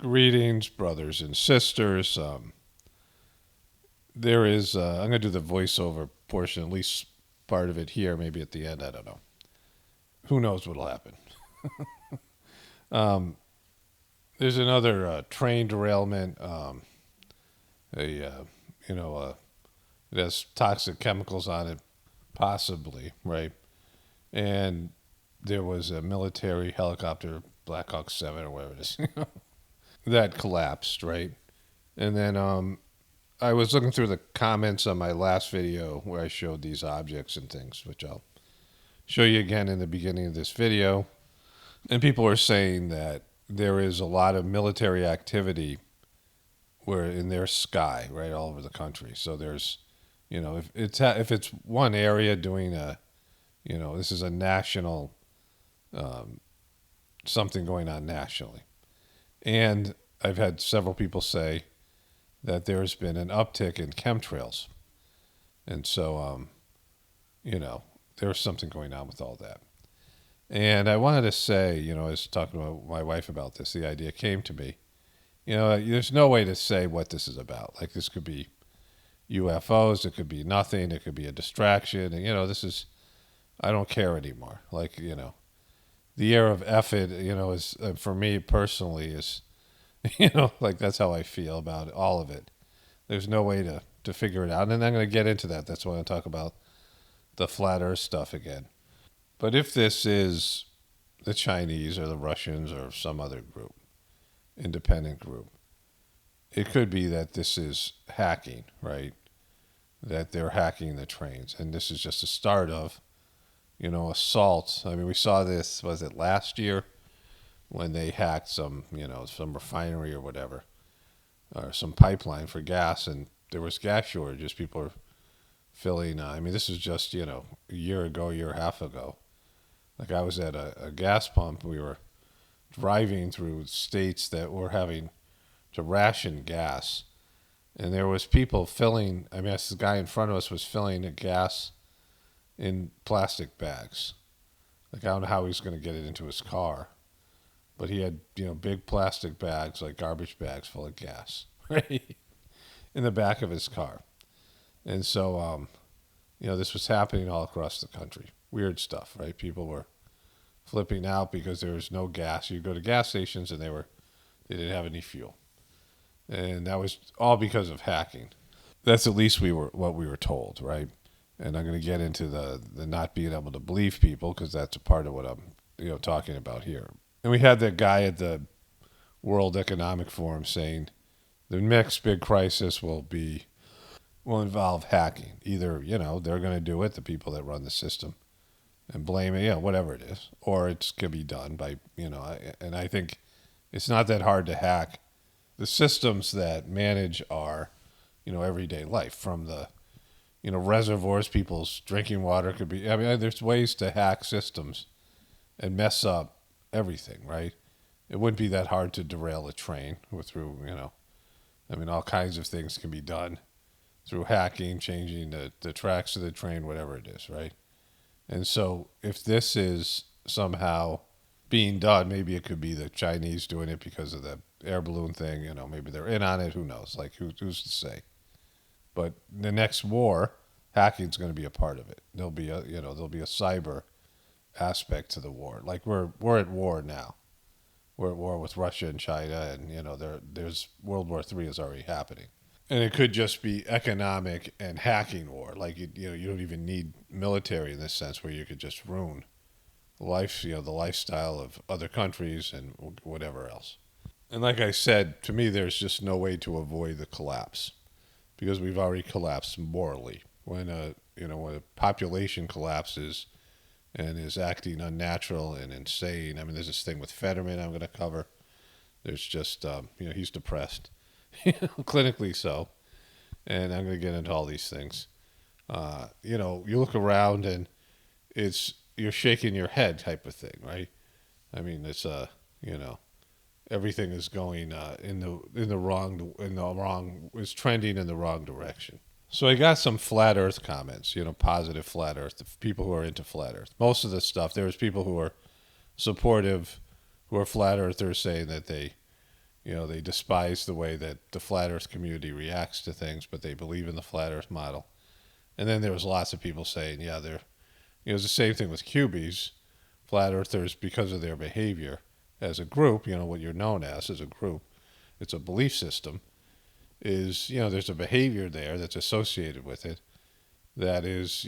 Greetings, brothers and sisters. There is, I'm going to do the voiceover portion, at least part of it here, maybe at the end. I don't know. Who knows what'll happen? Um, there's another train derailment. A, you know, it has toxic chemicals on it, possibly, right? And there was a military helicopter, Black Hawk 7 or whatever it is, that collapsed, right? And then I was looking through the comments on my last video where I showed these objects and things, which I'll show you again in the beginning of this video. And people are saying that there is a lot of military activity where in their sky, right, all over the country. So there's, if it's one area doing this is a national something going on nationally. And I've had several people say that there's been an uptick in chemtrails. And so, there's something going on with all that. And I wanted to say, I was talking to my wife about this. The idea came to me. There's no way to say what this is about. Like, this could be UFOs. It could be nothing. It could be a distraction. And, I don't care anymore. Like, the air of effort, is, for me personally, is, like that's how I feel about all of it. There's no way to figure it out. And I'm going to get into that. That's why I talk about the flat earth stuff again. But if this is the Chinese or the Russians or some other group, independent group, it could be that this is hacking, right? That they're hacking the trains. And this is just a start of, assaults. I mean, we saw this, was it last year? When they hacked some refinery or whatever, or some pipeline for gas, and there was gas shortages. People are filling. This is just a year ago, year and a half ago. Like I was at a gas pump. We were driving through states that were having to ration gas, and there was people filling. This guy in front of us was filling the gas in plastic bags. Like I don't know how he's going to get it into his car. But he had, big plastic bags, like garbage bags full of gas, right? In the back of his car. And so, this was happening all across the country. Weird stuff, right? People were flipping out because there was no gas. You go to gas stations and they didn't have any fuel. And that was all because of hacking. That's at least what we were told, right? And I'm going to get into the not being able to believe people because that's a part of what I'm, talking about here. And we had that guy at the World Economic Forum saying the next big crisis will involve hacking. Either, they're going to do it, the people that run the system, and blame it, whatever it is. Or it can be done by, and I think it's not that hard to hack the systems that manage our, everyday life from the, reservoirs, people's drinking water could be, there's ways to hack systems and mess up everything, right? It wouldn't be that hard to derail a train through, all kinds of things can be done through hacking, changing the tracks of the train, whatever it is, right? And so if this is somehow being done, maybe it could be the Chinese doing it because of the air balloon thing, maybe they're in on it, who knows? Like, who's to say? But the next war, hacking's going to be a part of it. There'll be a cyber aspect to the war. Like we're at war now. We're at war with Russia and China, and there's World War III is already happening, and it could just be economic and hacking war. Like you don't even need military in this sense, where you could just ruin life, the lifestyle of other countries and whatever else. And like I said, to me, there's just no way to avoid the collapse because we've already collapsed morally. When when a population collapses and is acting unnatural and insane. There's this thing with Fetterman I'm going to cover. There's just, he's depressed, clinically so. And I'm going to get into all these things. You look around and you're shaking your head type of thing, right? It's, everything is going is trending in the wrong direction. So I got some flat earth comments, positive flat earth, people who are into flat earth. Most of the stuff, there's people who are supportive, who are flat earthers saying that they, They despise the way that the flat Earth community reacts to things, but they believe in the flat Earth model. And then there was lots of people saying, yeah, it's the same thing with cubies, flat Earthers, because of their behavior as a group. What you're known as a group. It's a belief system. There's a behavior there that's associated with it that is,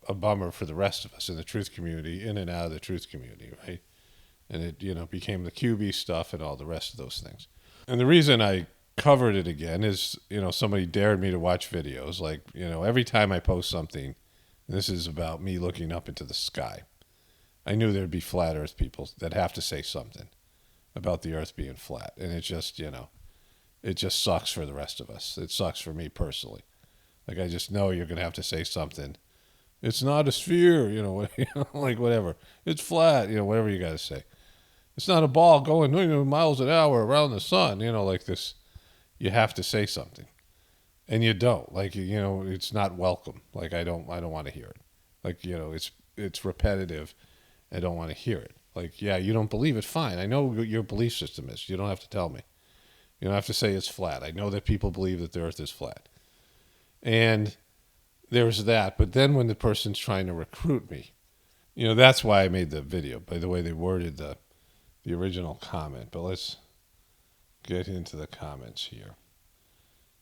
a bummer for the rest of us in the truth community, in and out of the truth community, right? And it, became the QB stuff and all the rest of those things. And the reason I covered it again is, somebody dared me to watch videos. Like, every time I post something, this is about me looking up into the sky. I knew there'd be flat Earth people that have to say something about the Earth being flat. And it just, it just sucks for the rest of us. It sucks for me personally. Like, I just know you're going to have to say something. It's not a sphere, like whatever. It's flat, whatever you got to say. It's not a ball going miles an hour around the sun, like this. You have to say something. And you don't. Like, it's not welcome. Like, I don't want to hear it. Like, it's repetitive. I don't want to hear it. Like, yeah, you don't believe it, fine. I know what your belief system is. You don't have to tell me. You don't have to say it's flat. I know that people believe that the Earth is flat. And there's that. But then when the person's trying to recruit me, that's why I made the video, by the way they worded the original comment. But let's get into the comments here.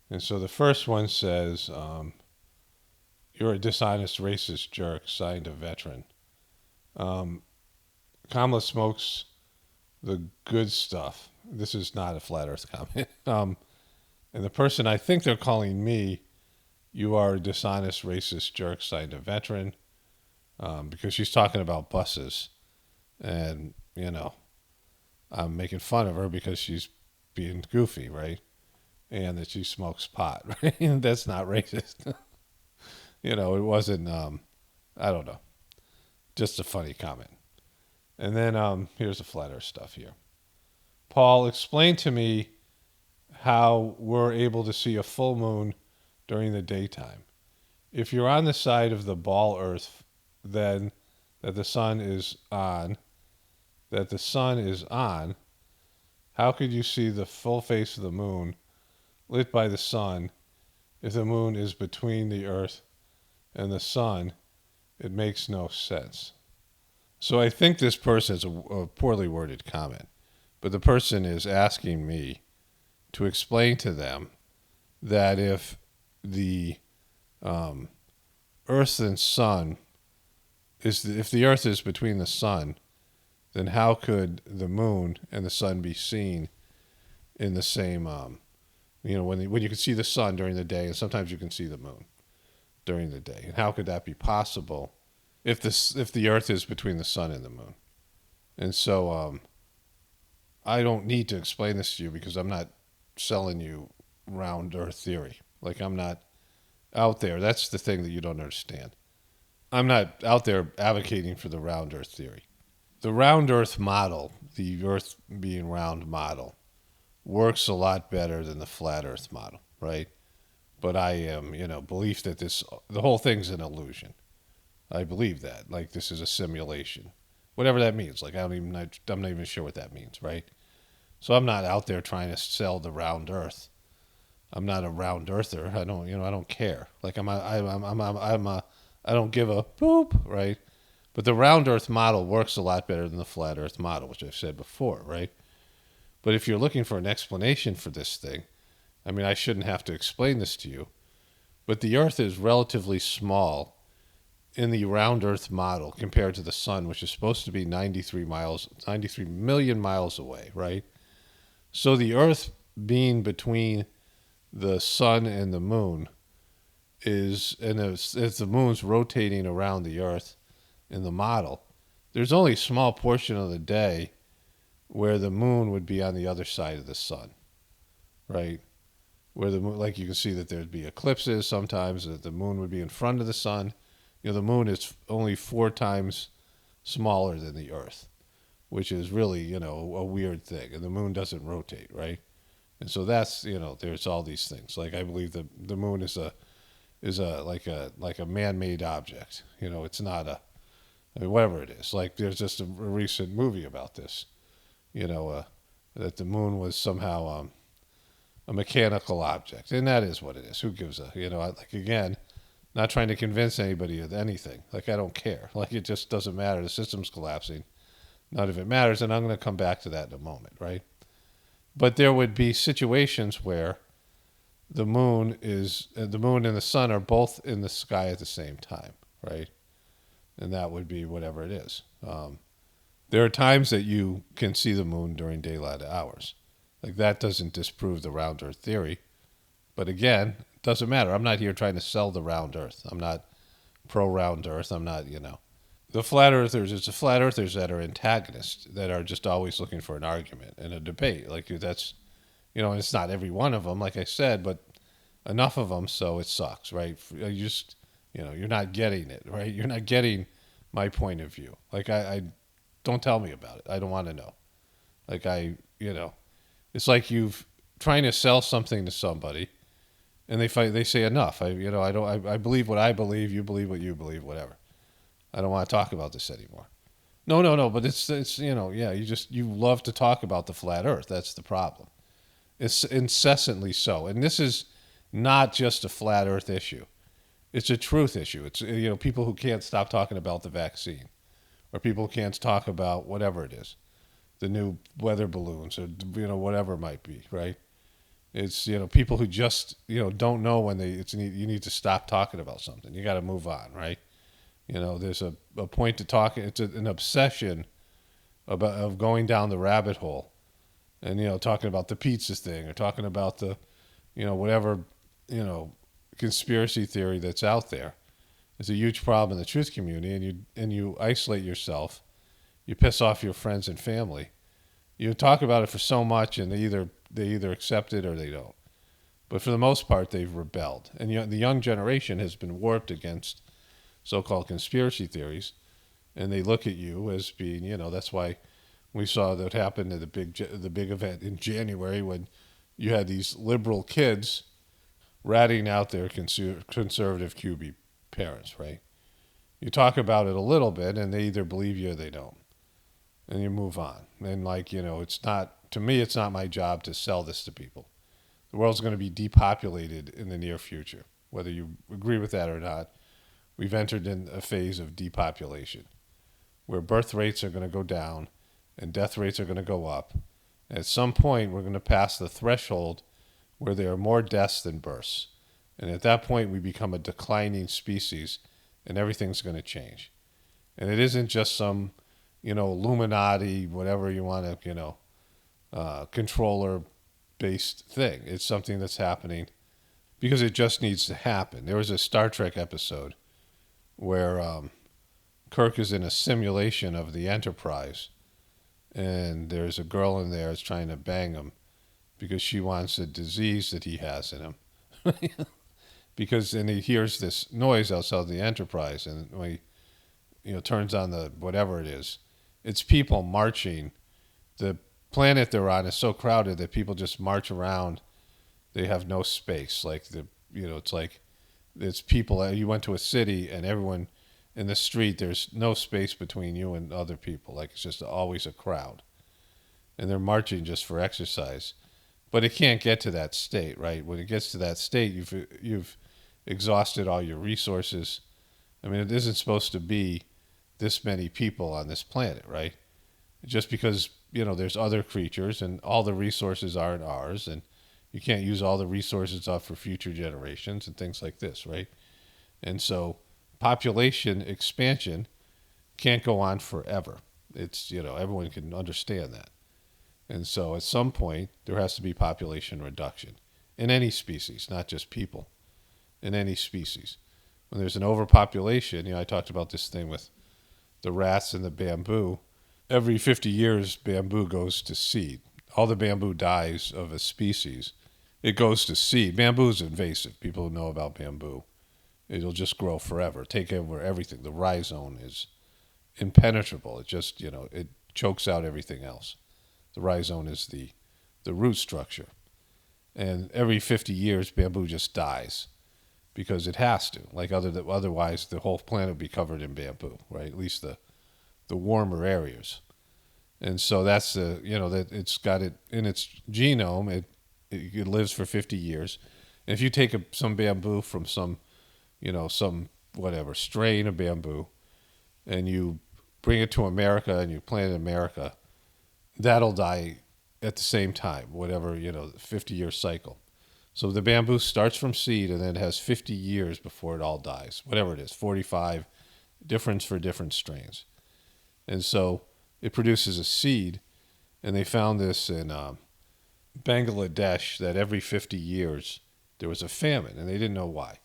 And so the first one says, you're a dishonest, racist jerk, signed a veteran. Kamala smokes the good stuff. This is not a flat Earth comment. And the person, I think they're calling me, you are a dishonest, racist jerk, signed a veteran, because she's talking about buses. And, I'm making fun of her because she's being goofy, right? And that she smokes pot, right? That's not racist. It wasn't, I don't know, just a funny comment. And then here's the flat Earth stuff here. Paul, explain to me how we're able to see a full moon during the daytime. If you're on the side of the ball Earth, then that the sun is on, how could you see the full face of the moon lit by the sun if the moon is between the Earth and the sun? It makes no sense. So I think this person is a poorly worded comment, but the person is asking me to explain to them that if the Earth and sun if the Earth is between the sun, then how could the moon and the sun be seen in the same? When you can see the sun during the day, and sometimes you can see the moon during the day, and how could that be possible if the Earth is between the sun and the moon? And so I don't need to explain this to you because I'm not selling you round Earth theory. Like, I'm not out there. That's the thing that you don't understand. I'm not out there advocating for the round Earth theory. The round Earth model, the Earth being round model, works a lot better than the flat Earth model, right? But I am, belief that the whole thing's an illusion. I believe that. Like, this is a simulation. Whatever that means. Like, I'm not even sure what that means, right? So I'm not out there trying to sell the round Earth. I'm not a round Earther. I don't care. Like, I don't give a poop, right? But the round Earth model works a lot better than the flat Earth model, which I've said before, right? But if you're looking for an explanation for this thing, I shouldn't have to explain this to you, but the Earth is relatively small in the round Earth model compared to the sun, which is supposed to be 93 million miles away, right? So the Earth being between the sun and the moon as the moon's rotating around the Earth in the model, there's only a small portion of the day where the moon would be on the other side of the sun, right? Where the moon, like, you can see that there'd be eclipses sometimes, that the moon would be in front of the sun. The moon is only 4 times smaller than the Earth, which is really, a weird thing. And the moon doesn't rotate, right? And so that's, there's all these things. Like, I believe the moon is like a man-made object. It's not whatever it is. Like, there's just a recent movie about this. that the moon was somehow a mechanical object, and that is what it is. Who gives a like again, not trying to convince anybody of anything. Like I don't care. Like it just doesn't matter. The system's collapsing. None of it matters, and I'm going to come back to that in a moment, right? But there would be situations where the moon and the sun are both in the sky at the same time, right? And that would be whatever it is. There are times that you can see the moon during daylight hours. Like that doesn't disprove the round Earth theory. But again, it doesn't matter. I'm not here trying to sell the round Earth. I'm not pro round Earth. I'm not, The flat earthers, it's the flat earthers that are antagonists, that are just always looking for an argument and a debate. Like that's, it's not every one of them, like I said, but enough of them so it sucks, right? You just, you're not getting it, right? You're not getting my point of view. Like I don't tell me about it. I don't want to know. Like it's like you've trying to sell something to somebody, and they say enough. I believe what I believe. You believe what you believe. Whatever. I don't want to talk about this anymore. No. But it's yeah. You love to talk about the flat Earth. That's the problem. It's incessantly so, and this is not just a flat Earth issue. It's a truth issue. It's people who can't stop talking about the vaccine, or people who can't talk about whatever it is, the new weather balloons, or whatever it might be. Right? It's people who just don't know when you need to stop talking about something. You got to move on. Right? There's a point to talk. It's an obsession of going down the rabbit hole, and talking about the pizza thing, or talking about the, whatever, conspiracy theory that's out there. It's a huge problem in the truth community, and you isolate yourself. You piss off your friends and family. You talk about it for so much, and they either accept it or they don't. But for the most part, they've rebelled, and the young generation has been warped against so-called conspiracy theories, and they look at you as being, that's why we saw that happen at the big event in January, when you had these liberal kids ratting out their conservative QB parents, right? You talk about it a little bit, and they either believe you or they don't, and you move on. And it's not, to me, it's not my job to sell this to people. The world's going to be depopulated in the near future, whether you agree with that or not. We've entered in a phase of depopulation where birth rates are going to go down and death rates are going to go up. And at some point, we're going to pass the threshold where there are more deaths than births. And at that point, we become a declining species, and everything's going to change. And it isn't just some, Illuminati, whatever you want to, controller-based thing. It's something that's happening because it just needs to happen. There was a Star Trek episode where Kirk is in a simulation of the Enterprise, and there's a girl in there that's trying to bang him because she wants a disease that he has in him. And he hears this noise outside the Enterprise, and when he turns on the whatever it is, it's people marching. The planet they're on is so crowded that people just march around. They have no space. It's like it's people. You went to a city, and everyone in the street, there's no space between you and other people. Like it's just always a crowd, and they're marching just for exercise. But it can't get to that state, right? When it gets to that state, you've exhausted all your resources. I mean, it isn't supposed to be this many people on this planet, right? Just because there's other creatures, and all the resources aren't ours, and you can't use all the resources up for future generations and things like this, right? And so population expansion can't go on forever. It's, everyone can understand that. And so at some point, there has to be population reduction in any species, not just people, in any species. When there's an overpopulation, I talked about this thing with the rats and the bamboo. Every 50 years, bamboo goes to seed. All the bamboo dies of a species. It goes to seed. Bamboo is invasive. People who know about bamboo, it'll just grow forever, take over everything. The rhizome is impenetrable. It just, it chokes out everything else. The rhizome is the root structure. And every 50 years, bamboo just dies because it has to. Otherwise, the whole planet would be covered in bamboo, right? At least the warmer areas. And so that's that it's got it in its genome. It lives for 50 years. And if you take some bamboo from some whatever strain of bamboo, and you bring it to America and you plant it in America, that'll die at the same time, whatever, 50-year cycle. So the bamboo starts from seed and then has 50 years before it all dies, whatever it is, 45, difference for different strains. And so it produces a seed, and they found this in Bangladesh, that every 50 years there was a famine, and they didn't know why.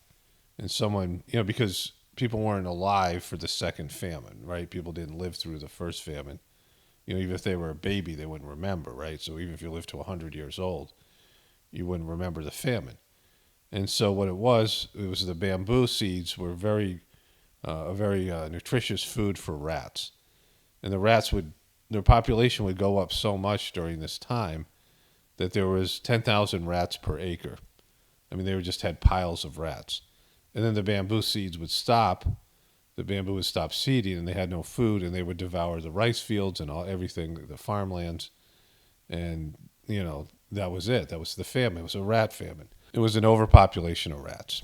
And someone, because people weren't alive for the second famine, right? People didn't live through the first famine. Even if they were a baby, they wouldn't remember, right? So even if you lived to 100 years old, you wouldn't remember the famine. And so what it was the bamboo seeds were a very nutritious food for rats. And their population would go up so much during this time that there was 10,000 rats per acre. I mean, they just had piles of rats. And then the bamboo seeds would stop. The bamboo would stop seeding, and they had no food, and they would devour the rice fields and everything, the farmlands. And, that was it. That was the famine. It was a rat famine. It was an overpopulation of rats.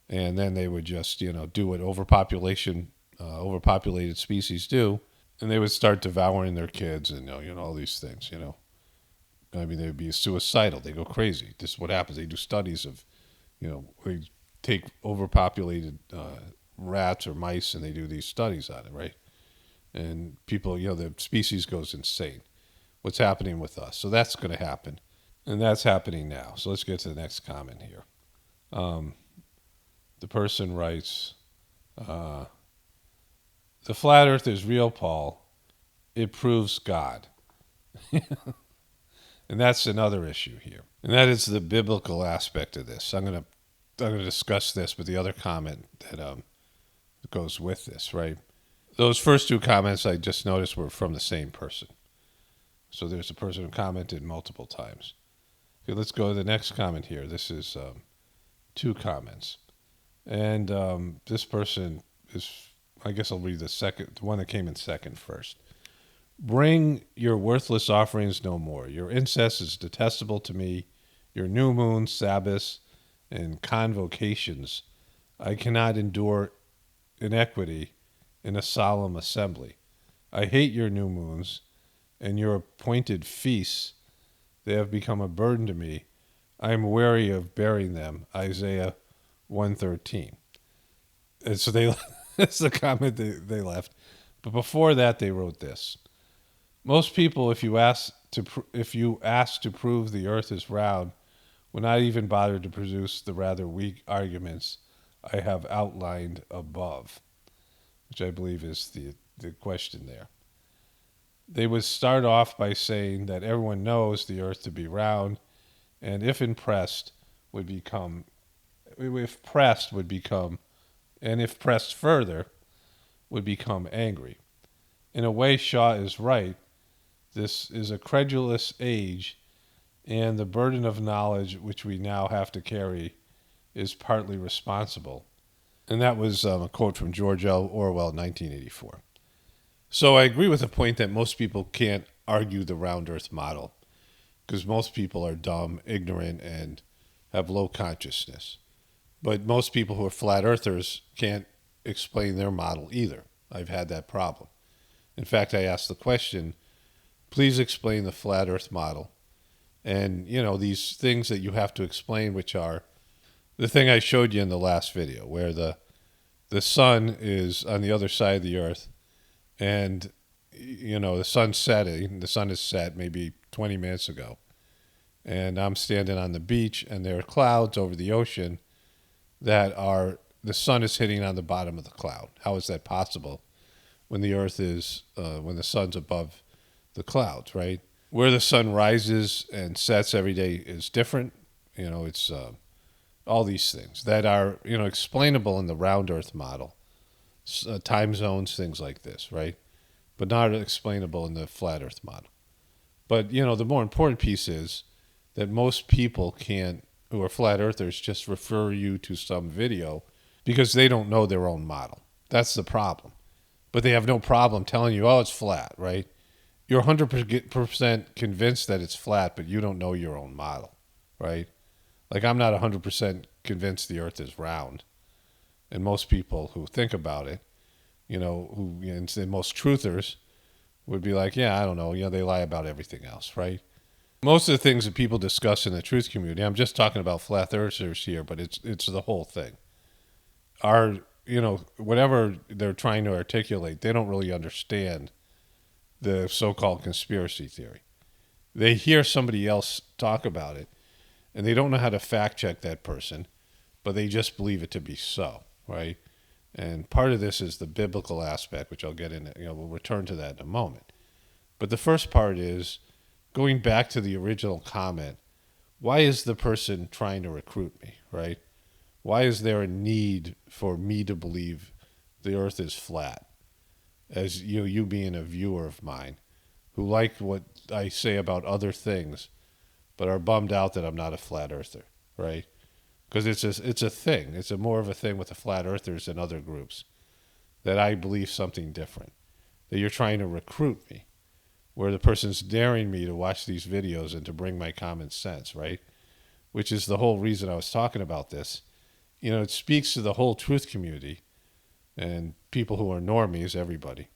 And then they would just, do what overpopulated species do, and they would start devouring their kids and, all these things, I mean, they would be suicidal. They go crazy. This is what happens. They do studies of, we take overpopulated rats or mice, and they do these studies on it, right? And people, the species goes insane. What's happening with us? So that's going to happen, and that's happening now. So let's get to the next comment here. The person writes, the flat earth is real, Paul. It proves God. And that's another issue here. And that is the biblical aspect of this. I'm going to discuss this with the other comment that goes with this, right? Those first two comments I just noticed were from the same person. So there's a person who commented multiple times. Okay, let's go to the next comment here. This is two comments. And this person is, I guess I'll read the one that came in second first. Bring your worthless offerings no more. Your incest is detestable to me. Your new moons, Sabbaths, and convocations. I cannot endure iniquity in a solemn assembly. I hate your new moons and your appointed feasts. They have become a burden to me. I am weary of bearing them. Isaiah 1:13. And so that's the comment they left. But before that, they wrote this. Most people, if you ask to prove the earth is round, will not even bother to produce the rather weak arguments I have outlined above, which I believe is the question there. They would start off by saying that everyone knows the earth to be round, and if pressed further, would become angry. In a way, Shaw is right. This is a credulous age, and the burden of knowledge which we now have to carry is partly responsible. And that was a quote from George L. Orwell, 1984. So I agree with the point that most people can't argue the round earth model, because most people are dumb, ignorant, and have low consciousness. But most people who are flat earthers can't explain their model either. I've had that problem. In fact, I asked the question, please explain the flat earth model. And, these things that you have to explain, which are the thing I showed you in the last video, where the sun is on the other side of the earth, and, the sun's setting. The sun is set maybe 20 minutes ago. And I'm standing on the beach, and there are clouds over the ocean the sun is hitting on the bottom of the cloud. How is that possible when the sun's above the clouds, right? Where the sun rises and sets every day is different. It's all these things that are, explainable in the round earth model, time zones, things like this, right? But not explainable in the flat earth model. But, the more important piece is that most people who are flat earthers, just refer you to some video because they don't know their own model. That's the problem. But they have no problem telling you, oh, it's flat, right? you're 100% convinced that it's flat, but you don't know your own model, right? Like I'm not 100% convinced the Earth is round, and most people who think about it, and most truthers would be like, yeah, I don't know, they lie about everything else, right? Most of the things that people discuss in the truth community, I'm just talking about flat earthers here, but it's the whole thing. Are whatever they're trying to articulate, they don't really understand the so-called conspiracy theory. They hear somebody else talk about it, and they don't know how to fact check that person, but they just believe it to be so, right? And part of this is the biblical aspect, which I'll get into. We'll return to that in a moment. But the first part is going back to the original comment. Why is the person trying to recruit me, right? Why is there a need for me to believe the earth is flat? As you being a viewer of mine, who like what I say about other things, but are bummed out that I'm not a flat earther, right? Because it's a thing. It's more of a thing with the flat earthers and other groups that I believe something different. That you're trying to recruit me, where the person's daring me to watch these videos and to bring my common sense, right? Which is the whole reason I was talking about this. It speaks to the whole truth community and people who are normies, everybody.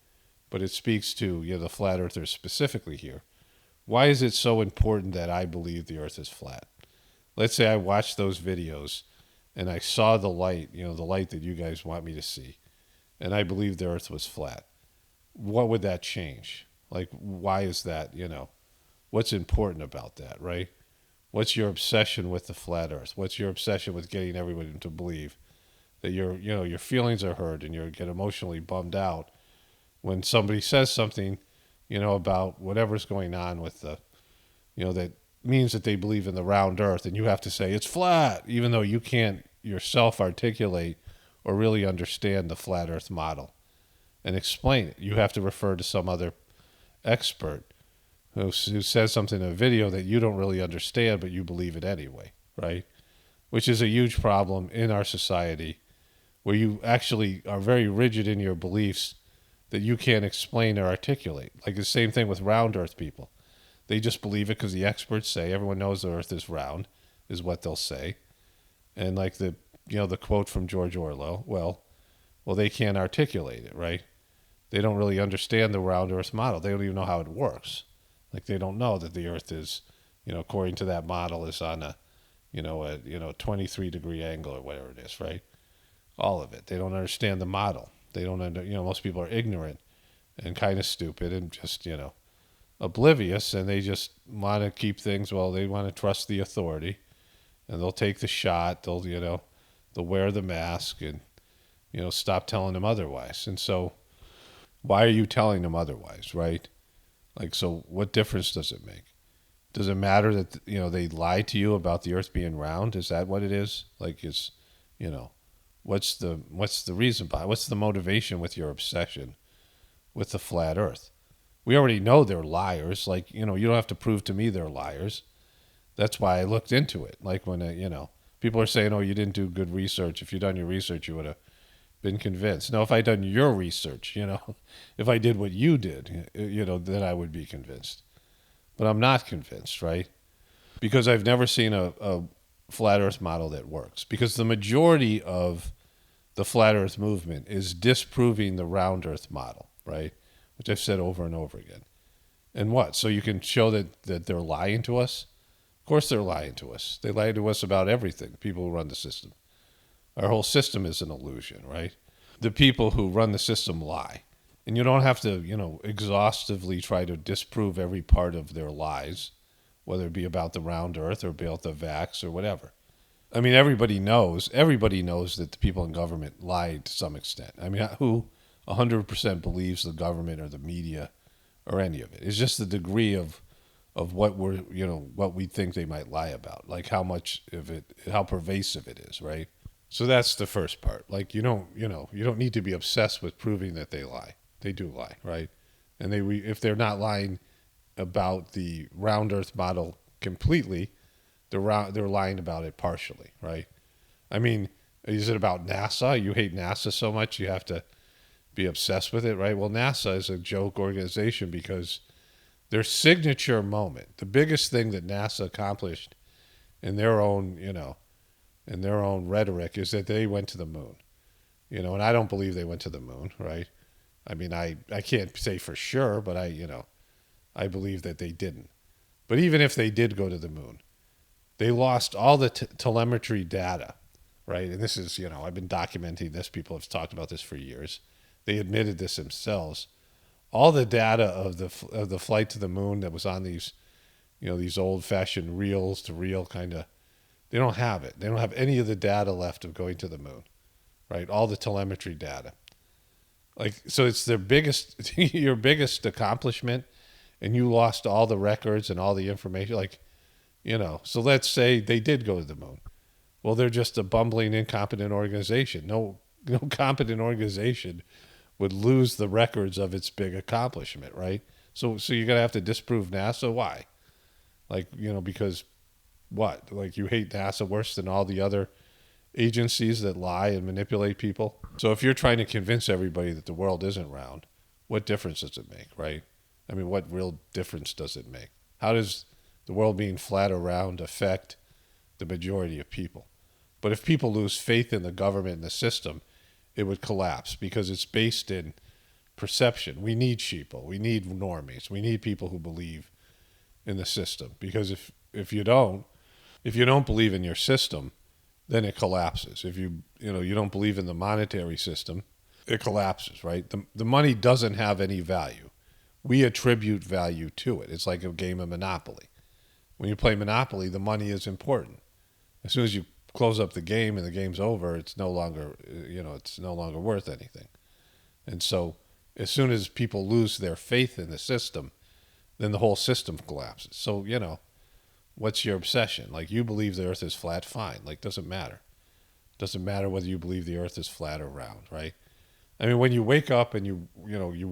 But it speaks to the flat earthers specifically here. Why is it so important that I believe the earth is flat? Let's say I watched those videos and I saw the light, the light that you guys want me to see, and I believed the earth was flat. What would that change? Like, why is that, what's important about that, right? What's your obsession with the flat earth? What's your obsession with getting everyone to believe that your feelings are hurt and you get emotionally bummed out when somebody says something, about whatever's going on with that means that they believe in the round earth, and you have to say it's flat, even though you can't yourself articulate or really understand the flat earth model and explain it. You have to refer to some other expert who says something in a video that you don't really understand, but you believe it anyway, right? Which is a huge problem in our society, where you actually are very rigid in your beliefs that you can't explain or articulate. Like the same thing with round earth people. They just believe it because the experts say everyone knows the earth is round, is what they'll say. And like the quote from George Orwell, well, they can't articulate it, right? They don't really understand the round earth model. They don't even know how it works. Like they don't know that the earth is, according to that model, is on a 23-degree angle or whatever it is, right? All of it. They don't understand the model. They don't most people are ignorant and kind of stupid and just, oblivious, and they just want to keep things, they want to trust the authority, and they'll take the shot, they'll wear the mask and, stop telling them otherwise. And so why are you telling them otherwise, right? Like, so what difference does it make? Does it matter that, they lie to you about the earth being round? Is that what it is? Like, it's, what's the reason behind, what's the motivation with your obsession with the flat earth? We already know they're liars. Like, you don't have to prove to me they're liars. That's why I looked into it. Like when, people are saying, oh, you didn't do good research. If you'd done your research, you would have been convinced. No, if I'd done your research, if I did what you did, then I would be convinced. But I'm not convinced, right? Because I've never seen a flat earth model that works. Because the majority of the flat earth movement is disproving the round earth model, right? Which I've said over and over again. And what? So you can show that they're lying to us? Of course they're lying to us. They lie to us about everything, people who run the system. Our whole system is an illusion, right? The people who run the system lie. And you don't have to, exhaustively try to disprove every part of their lies, whether it be about the round earth or about the vax or whatever. I mean, everybody knows that the people in government lie to some extent. I mean, who 100% believes the government or the media or any of it? It's just the degree of what what we think they might lie about, like how much of it, how pervasive it is, right? So that's the first part. Like you don't need to be obsessed with proving that they lie. They do lie, right? And if they're not lying about the round earth model completely, they're lying about it partially, right? I mean, is it about NASA? You hate NASA so much you have to be obsessed with it, right? Well, NASA is a joke organization because Their signature moment, the biggest thing that NASA accomplished in their own, in their own rhetoric, is that they went to the moon. And I don't believe they went to the moon, right? I mean, I can't say for sure, but I believe that they didn't. But even if they did go to the moon, they lost all the telemetry data, right? And this is, I've been documenting this. People have talked about this for years. They admitted this themselves. All the data of the flight to the moon that was on these, these old-fashioned reels to reel kind of, they don't have it. They don't have any of the data left of going to the moon, right? All the telemetry data. Like, so it's their biggest, your biggest accomplishment, and you lost all the records and all the information. Like, so let's say they did go to the moon. Well, they're just a bumbling, incompetent organization. No competent organization would lose the records of its big accomplishment, right? So you're gonna have to disprove NASA. Why? Like, because what? Like, you hate NASA worse than all the other agencies that lie and manipulate people? So if you're trying to convince everybody that the world isn't round, what difference does it make, right? I mean, what real difference does it make? How does the world being flat or round affect the majority of people? But if people lose faith in the government and the system, it would collapse because it's based in perception. We need sheeple. We need normies. We need people who believe in the system. Because if you don't believe in your system, then it collapses. If you don't believe in the monetary system, it collapses, right? The money doesn't have any value. We attribute value to it. It's like a game of Monopoly. When you play Monopoly, the money is important. As soon as you close up the game and the game's over, it's no longer worth anything. And so as soon as people lose their faith in the system, then the whole system collapses. So, what's your obsession? Like, you believe the earth is flat, fine. Like, doesn't matter. Doesn't matter whether you believe the earth is flat or round, right? I mean, when you wake up and you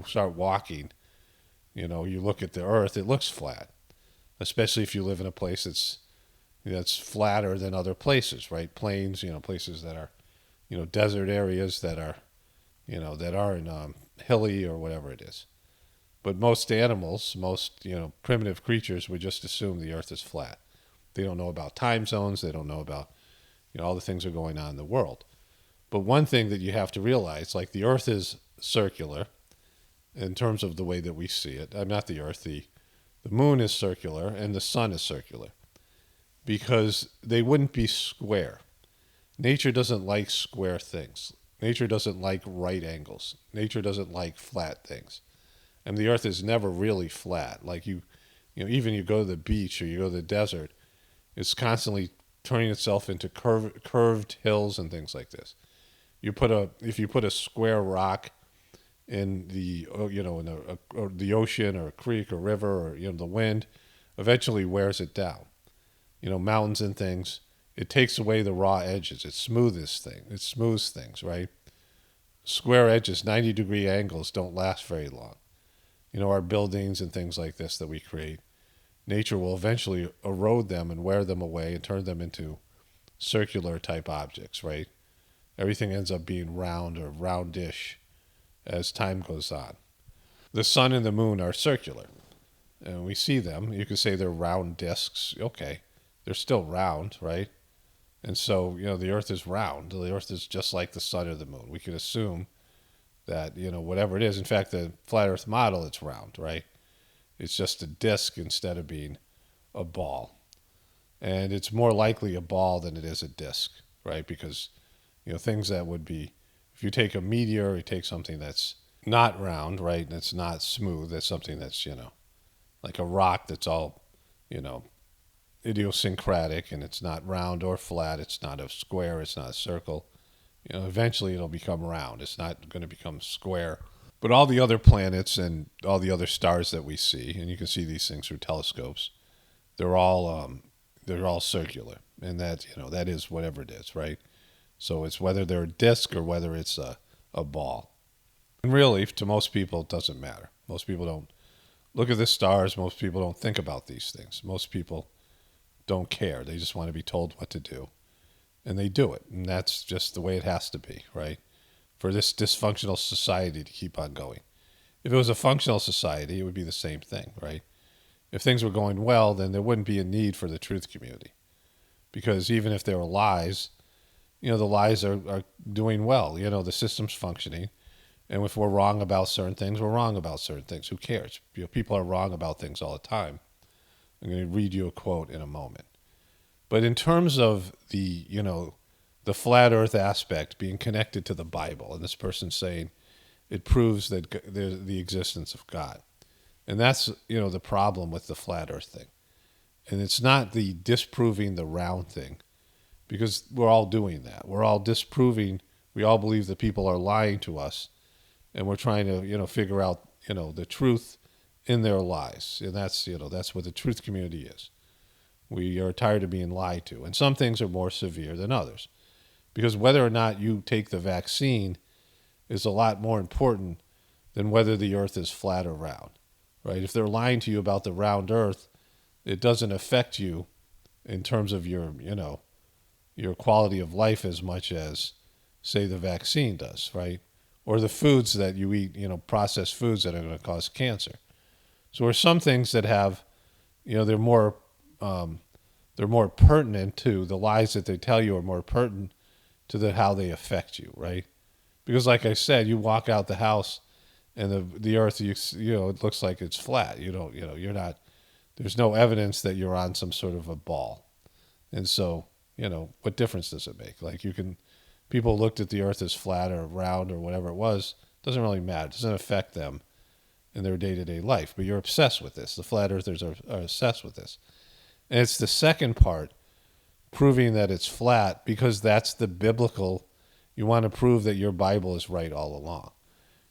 start walking, you look at the earth, it looks flat, especially if you live in a place that's flatter than other places, right? Plains, places that are, desert areas that are, that aren't hilly or whatever it is. But most animals, most, primitive creatures would just assume the earth is flat. They don't know about time zones. They don't know about, all the things that are going on in the world. But one thing that you have to realize, like, the earth is circular in terms of the way that we see it. Not the earth, the moon is circular and the sun is circular, because they wouldn't be square. Nature doesn't like square things. Nature doesn't like right angles. Nature doesn't like flat things. And the earth is never really flat. Like, even you go to the beach or you go to the desert, it's constantly turning itself into curved hills and things like this. If you put a square rock in the the ocean or a creek or river, or the wind eventually wears it down. Mountains and things, it takes away the raw edges. It smooths things, right? Square edges, 90-degree angles don't last very long. Our buildings and things like this that we create, nature will eventually erode them and wear them away and turn them into circular type objects, right? Everything ends up being round or roundish as time goes on. The sun and the moon are circular, and we see them. You could say they're round discs. Okay, they're still round, right? And so, the earth is round. The earth is just like the sun or the moon. We can assume that, whatever it is. In fact, the flat earth model, it's round, right? It's just a disc instead of being a ball. And it's more likely a ball than it is a disc, right? Because, things that would be, if you take a meteor, you take something that's not round, right? And it's not smooth. That's something that's, like a rock that's all, idiosyncratic, and it's not round or flat. It's not a square. It's not a circle. Eventually it'll become round. It's not going to become square. But all the other planets and all the other stars that we see, and you can see these things through telescopes, they're all circular, and that that is whatever it is, right? So it's whether they're a disc or whether it's a ball. And really, to most people, it doesn't matter. Most people don't look at the stars. Most people don't think about these things. Most people don't care. They just want to be told what to do. And they do it. And that's just the way it has to be, right? For this dysfunctional society to keep on going. If it was a functional society, it would be the same thing, right? If things were going well, then there wouldn't be a need for the truth community. Because even if there were lies, the lies are doing well. The system's functioning. And if we're wrong about certain things, we're wrong about certain things. Who cares? People are wrong about things all the time. I'm going to read you a quote in a moment. But in terms of the flat earth aspect being connected to the Bible, and this person saying it proves that there's the existence of God. And that's, the problem with the flat earth thing. And it's not the disproving the round thing, because we're all doing that. We're all disproving, we all believe that people are lying to us, and we're trying to, figure out, the truth in their lies. And that's what the truth community is. We are tired of being lied to. And some things are more severe than others. Because whether or not you take the vaccine is a lot more important than whether the earth is flat or round, right? If they're lying to you about the round earth, it doesn't affect you in terms of your quality of life as much as, say, the vaccine does, right? Or the foods that you eat, processed foods that are going to cause cancer. So there are some things that have, they're more pertinent to the lies that they tell you are more pertinent to how they affect you, right? Because like I said, you walk out the house and the earth, it looks like it's flat. You're not, there's no evidence that you're on some sort of a ball. And so, what difference does it make? Like people looked at the earth as flat or round or whatever it was. It doesn't really matter. It doesn't affect them in their day-to-day life. But you're obsessed with this. The flat earthers are obsessed with this. And it's the second part, proving that it's flat, because that's the biblical. You want to prove that your Bible is right all along.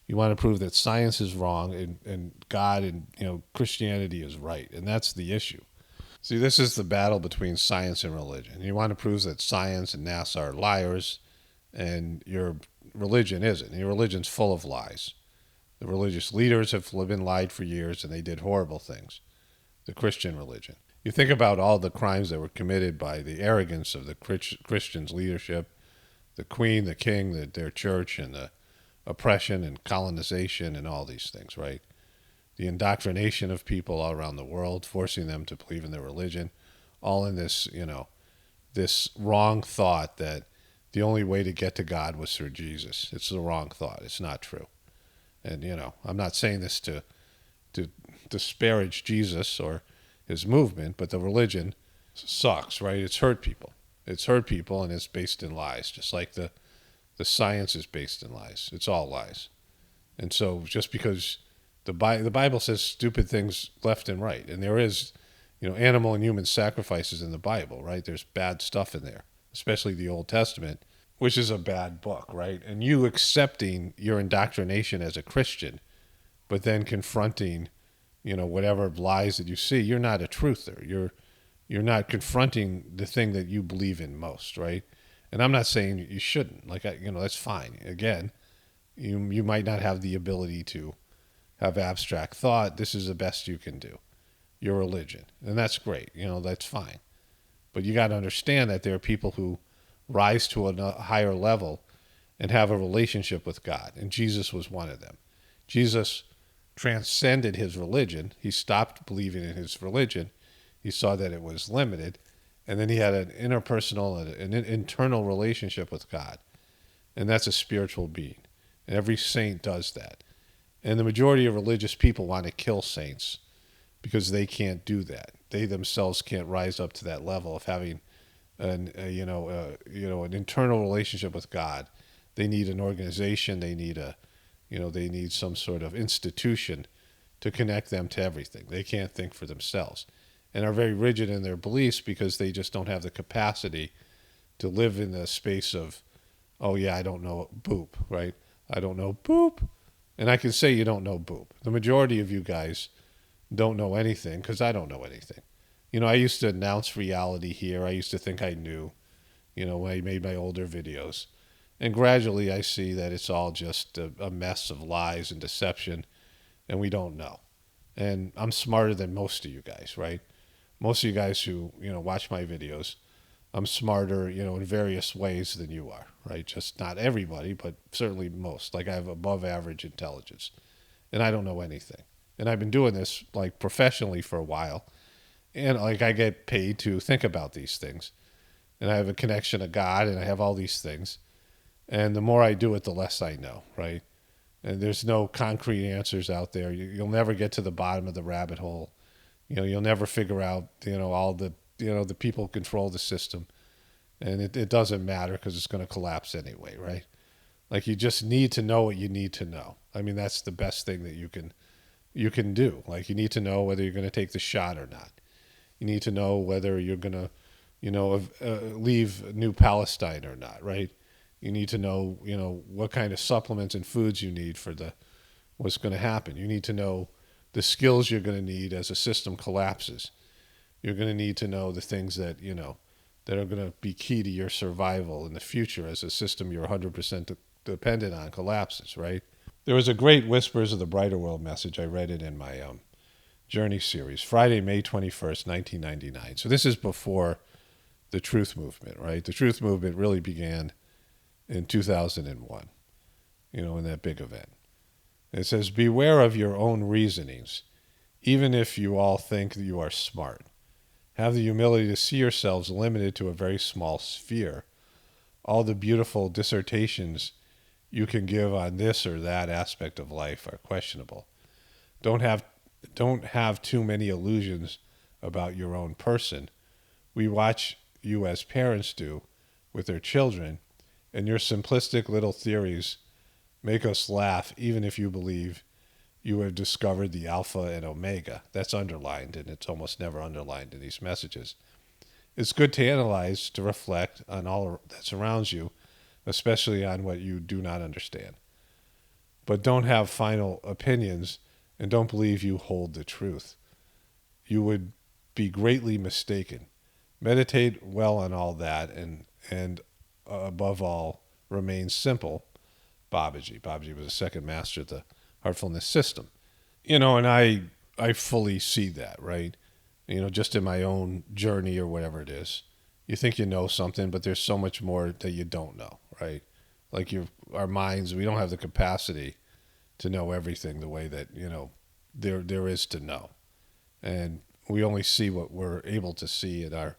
You want to prove that science is wrong and God and Christianity is right. And that's the issue. See, this is the battle between science and religion. You want to prove that science and NASA are liars, and your religion isn't. Your religion's full of lies. The religious leaders have been lied for years, and they did horrible things. The Christian religion. You think about all the crimes that were committed by the arrogance of the Christians' leadership, the queen, the king, their church, and the oppression and colonization and all these things, right? The indoctrination of people all around the world, forcing them to believe in their religion, all in this, this wrong thought that the only way to get to God was through Jesus. It's the wrong thought. It's not true. And, I'm not saying this to disparage Jesus or his movement, but the religion sucks, right? It's hurt people. It's hurt people, and it's based in lies, just like the science is based in lies. It's all lies. And so just because the Bible says stupid things left and right, and there is, animal and human sacrifices in the Bible, right? There's bad stuff in there, especially the Old Testament, which is a bad book, right? And you accepting your indoctrination as a Christian, but then confronting, whatever lies that you see, you're not a truther. You're not confronting the thing that you believe in most, right? And I'm not saying you shouldn't. That's fine. Again, you might not have the ability to have abstract thought. This is the best you can do. Your religion. And that's great. That's fine. But you got to understand that there are people who rise to a higher level and have a relationship with God. And Jesus was one of them. Jesus transcended his religion. He stopped believing in his religion. He saw that it was limited. And then he had an interpersonal, an internal relationship with God. And that's a spiritual being. And every saint does that. And the majority of religious people want to kill saints because they can't do that. They themselves can't rise up to that level of having an internal relationship with God. They need an organization. They need some sort of institution to connect them to everything. They can't think for themselves and are very rigid in their beliefs because they just don't have the capacity to live in the space of, oh yeah, I don't know boop, right? I don't know boop. And I can say you don't know boop. The majority of you guys don't know anything because I don't know anything. I used to announce reality here. I used to think I knew, when I made my older videos. And gradually I see that it's all just a mess of lies and deception, and we don't know. And I'm smarter than most of you guys, right? Most of you guys who, watch my videos, I'm smarter, in various ways than you are, right? Just not everybody, but certainly most. Like I have above average intelligence, and I don't know anything. And I've been doing this like professionally for a while. And like I get paid to think about these things. And I have a connection to God and I have all these things. And the more I do it, the less I know, right? And there's no concrete answers out there. You'll never get to the bottom of the rabbit hole. You'll never figure out, all the, the people control the system. And it doesn't matter because it's going to collapse anyway, right? Like you just need to know what you need to know. I mean, that's the best thing that you can do. Like you need to know whether you're going to take the shot or not. You need to know whether you're going to, leave New Palestine or not, right? You need to know, what kind of supplements and foods you need for what's going to happen. You need to know the skills you're going to need as a system collapses. You're going to need to know the things that, that are going to be key to your survival in the future as a system you're 100% dependent on collapses, right? There was a great Whispers of the Brighter World message. I read it in my Journey series, Friday, May 21st, 1999. So this is before the Truth Movement, right? The Truth Movement really began in 2001, in that big event. It says, beware of your own reasonings, even if you all think that you are smart. Have the humility to see yourselves limited to a very small sphere. All the beautiful dissertations you can give on this or that aspect of life are questionable. Don't have too many illusions about your own person. We watch you as parents do with their children, and your simplistic little theories make us laugh even if you believe you have discovered the alpha and omega. That's underlined, and it's almost never underlined in these messages. It's good to analyze, to reflect on all that surrounds you, especially on what you do not understand. But don't have final opinions and don't believe you hold the truth. You would be greatly mistaken. Meditate well on all that and above all, remain simple. Babaji. Babaji was a second master of the heartfulness system. And I fully see that, right? Just in my own journey or whatever it is. You think you know something, but there's so much more that you don't know, right? Like our minds, we don't have the capacity to know everything the way that, there is to know. And we only see what we're able to see in our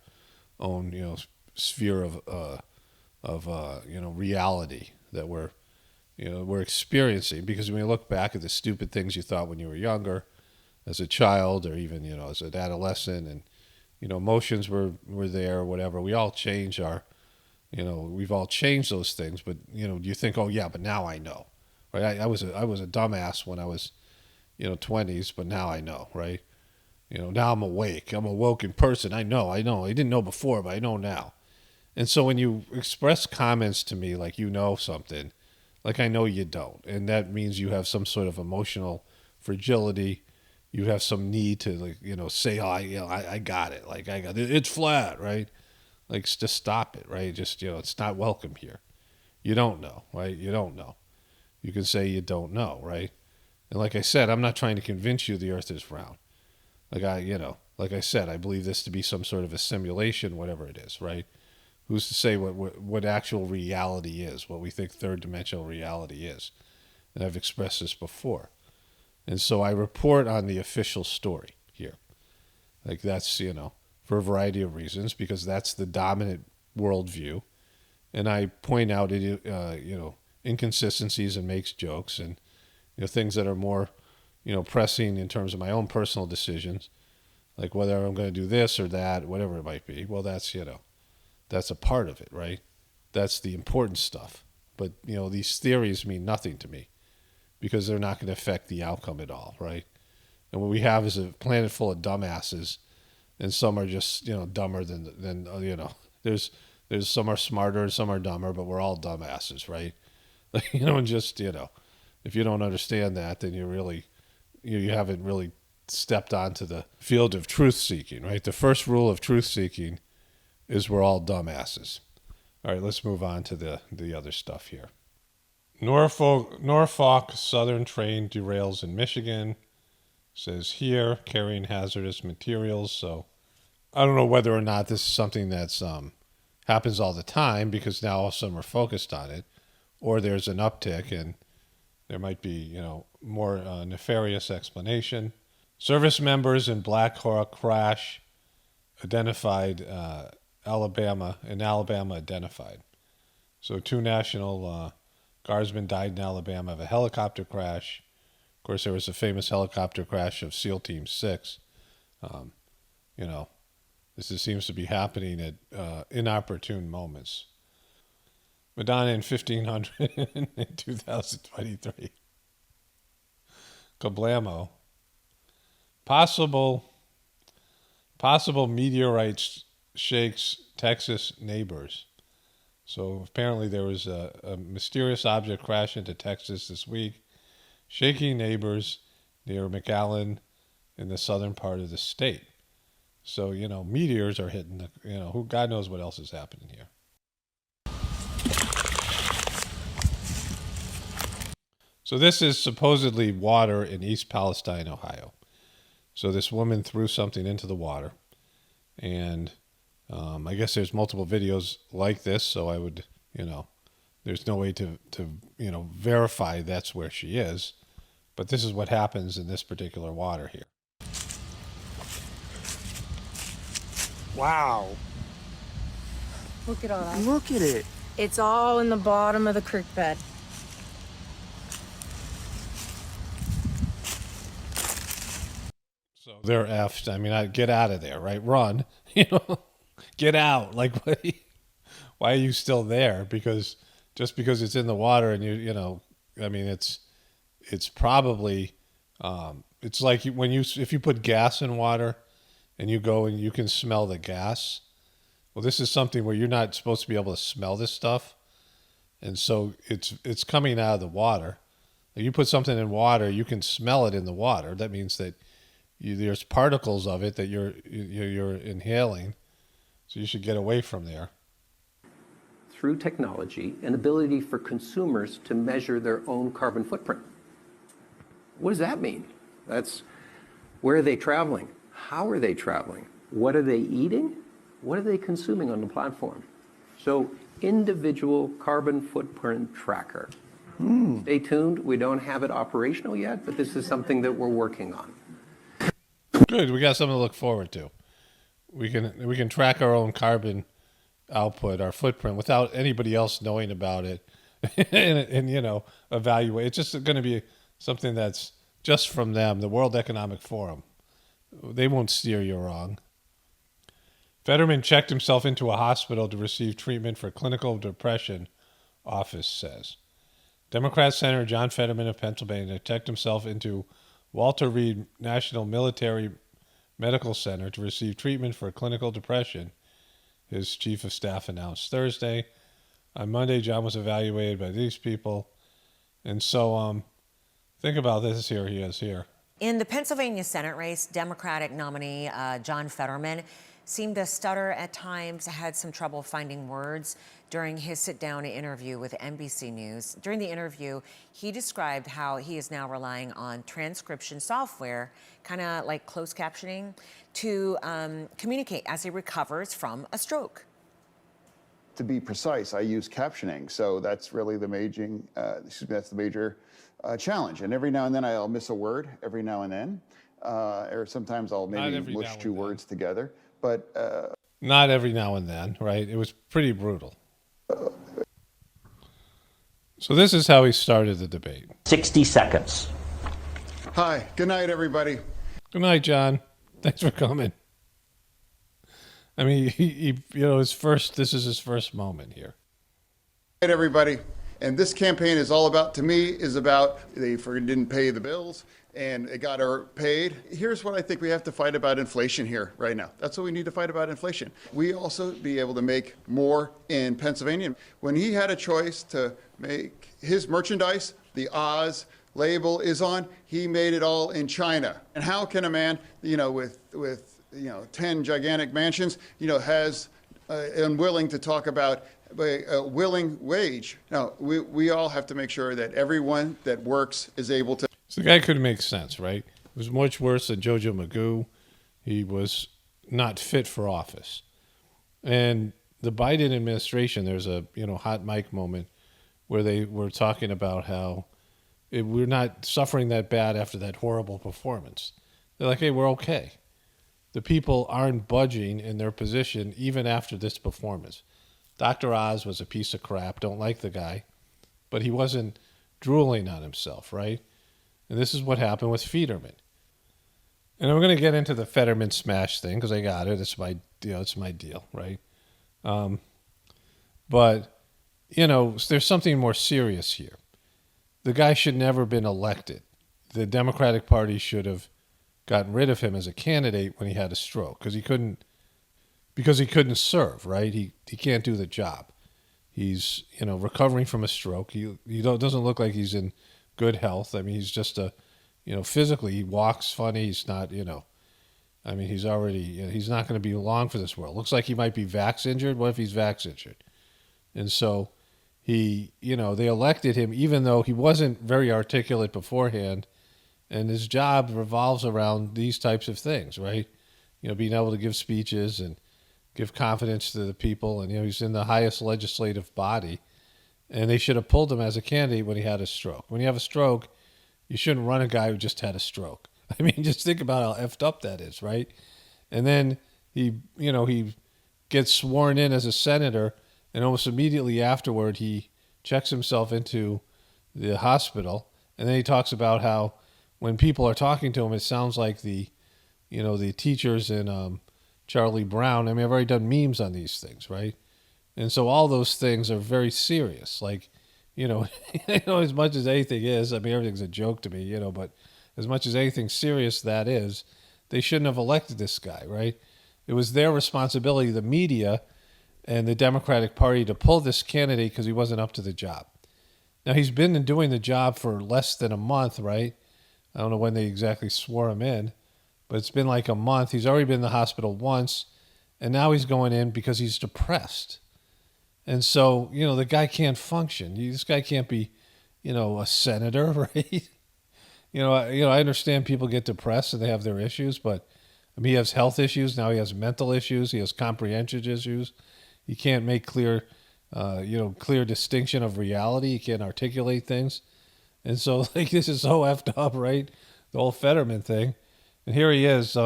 own, sphere of reality that we're experiencing. Because when you look back at the stupid things you thought when you were younger, as a child, or even, as an adolescent, and, emotions were there or whatever, we all change we've all changed those things, but, you think, oh yeah, but now I know, right? I was a dumbass when I was, 20s, but now I know, right? Now I'm awake. I'm a woken person. I know. I didn't know before, but I know now. And so when you express comments to me like you know something, like I know you don't, and that means you have some sort of emotional fragility. You have some need to say, oh, I got it. Like I got it. It's flat, right? Like just stop it, right? Just it's not welcome here. You don't know, right? You don't know. You can say you don't know, right? And like I said, I'm not trying to convince you the Earth is round. Like I said, I believe this to be some sort of a simulation, whatever it is, right? Who's to say what actual reality is, what we think third dimensional reality is? And I've expressed this before. And so I report on the official story here. Like that's, for a variety of reasons, because that's the dominant worldview. And I point out, inconsistencies and makes jokes and, things that are more, pressing in terms of my own personal decisions, like whether I'm going to do this or that, whatever it might be. Well, that's, that's a part of it, right? That's the important stuff. But, these theories mean nothing to me because they're not going to affect the outcome at all, right? And what we have is a planet full of dumbasses, and some are just, dumber than there's some are smarter and some are dumber, but we're all dumbasses, right? And just, if you don't understand that, then you haven't really stepped onto the field of truth seeking, right? The first rule of truth seeking is we're all dumbasses. All right, let's move on to the other stuff here. Norfolk Southern train derails in Michigan. Says here, carrying hazardous materials. So I don't know whether or not this is something that's happens all the time because now all of a sudden we're focused on it, or there's an uptick and there might be, more nefarious explanation. Service members in Black Hawk crash identified, Alabama identified. So 2 National Guardsmen died in Alabama of a helicopter crash. Of course, there was a famous helicopter crash of SEAL Team 6. Um, this seems to be happening at inopportune moments. Madonna in 1500 in 2023. Kablamo. Possible meteorite shakes Texas neighbors. So apparently there was a mysterious object crash into Texas this week, shaking neighbors near McAllen in the southern part of the state. So, meteors are hitting who God knows what else is happening here. So this is supposedly water in East Palestine, Ohio. So this woman threw something into the water, and I guess there's multiple videos like this, so I would, there's no way to verify that's where she is, but this is what happens in this particular water here. Wow. Look at all that. Look at it. It's all in the bottom of the creek bed. So they're effed. I mean, I get out of there, right? Run, get out. Like, why are you still there? Because just because it's in the water and it's probably, it's like if you put gas in water and you go and you can smell the gas. Well, this is something where you're not supposed to be able to smell this stuff. And so it's coming out of the water. If you put something in water, you can smell it in the water. That means that there's particles of it that you're inhaling, so you should get away from there. Through technology, an ability for consumers to measure their own carbon footprint. What does that mean? That's where are they traveling? How are they traveling? What are they eating? What are they consuming on the platform? So individual carbon footprint tracker. Stay tuned. We don't have it operational yet, but this is something that we're working on. Good. We got something to look forward to. We can track our own carbon output, our footprint, without anybody else knowing about it, and evaluate. It's just going to be something that's just from them. The World Economic Forum. They won't steer you wrong. Fetterman checked himself into a hospital to receive treatment for clinical depression, office says. Democrat Senator John Fetterman of Pennsylvania checked himself into Walter Reed National Military Medical Center to receive treatment for clinical depression, his chief of staff announced Thursday. On Monday, John was evaluated by these people. And so think about this here. He is here. In the Pennsylvania Senate race, Democratic nominee John Fetterman seemed to stutter at times, had some trouble finding words during his sit-down interview with NBC News. During the interview, he described how he is now relying on transcription software, kind of like closed captioning, to communicate as he recovers from a stroke. To be precise, I use captioning, so that's really the major challenge. And every now and then I'll miss a word, every now and then, or sometimes I'll maybe mush 2 words together. But not every now and then, right? It was pretty brutal. So this is how he started the debate. 60 seconds. Hi, good night, everybody. Good night, John. Thanks for coming. I mean, he this is his first moment here. Good night, everybody. And this campaign is all about, to me, they didn't pay the bills and it got her paid. Here's what I think we have to fight about inflation here right now. That's what we need to fight about, inflation. We also be able to make more in Pennsylvania. When he had a choice to make his merchandise, the Oz label is on, he made it all in China. And how can a man, with 10 gigantic mansions, has unwilling to talk about a willing wage? Now, we all have to make sure that everyone that works is able to. So the guy could make sense, right? It was much worse than Jojo Magoo. He was not fit for office. And the Biden administration, there's a hot mic moment where they were talking about how we're not suffering that bad after that horrible performance. They're like, hey, we're okay. The people aren't budging in their position even after this performance. Dr. Oz was a piece of crap. Don't like the guy. But he wasn't drooling on himself, right? And this is what happened with Fetterman. And I'm going to get into the Fetterman smash thing because I got it. It's my deal, right? But, there's something more serious here. The guy should never have been elected. The Democratic Party should have gotten rid of him as a candidate when he had a stroke because he couldn't serve, right? He can't do the job. He's, recovering from a stroke. He doesn't look like he's in good health. I mean, he's just physically, he walks funny. He's not, he's already, he's not going to be long for this world. Looks like he might be vax injured. What if he's vax injured? And so he, they elected him even though he wasn't very articulate beforehand. And his job revolves around these types of things, right? Being able to give speeches and give confidence to the people. And, he's in the highest legislative body. And they should have pulled him as a candidate when he had a stroke. When you have a stroke, you shouldn't run a guy who just had a stroke. I mean, just think about how effed up that is, right? And then he gets sworn in as a senator, and almost immediately afterward, he checks himself into the hospital. And then he talks about how when people are talking to him, it sounds like the teachers in Charlie Brown. I mean, I've already done memes on these things, right? And so all those things are very serious. Like, as much as anything is, I mean, everything's a joke to me, but as much as anything serious that is, they shouldn't have elected this guy, right? It was their responsibility, the media and the Democratic Party, to pull this candidate because he wasn't up to the job. Now, he's been doing the job for less than a month, right? I don't know when they exactly swore him in, but it's been like a month. He's already been in the hospital once, and now he's going in because he's depressed. And so, the guy can't function. This guy can't be, a senator, right? I understand people get depressed and they have their issues, but he has health issues. Now he has mental issues. He has comprehension issues. He can't make clear distinction of reality. He can't articulate things. And so, this is so effed up, right? The whole Fetterman thing. And here he is.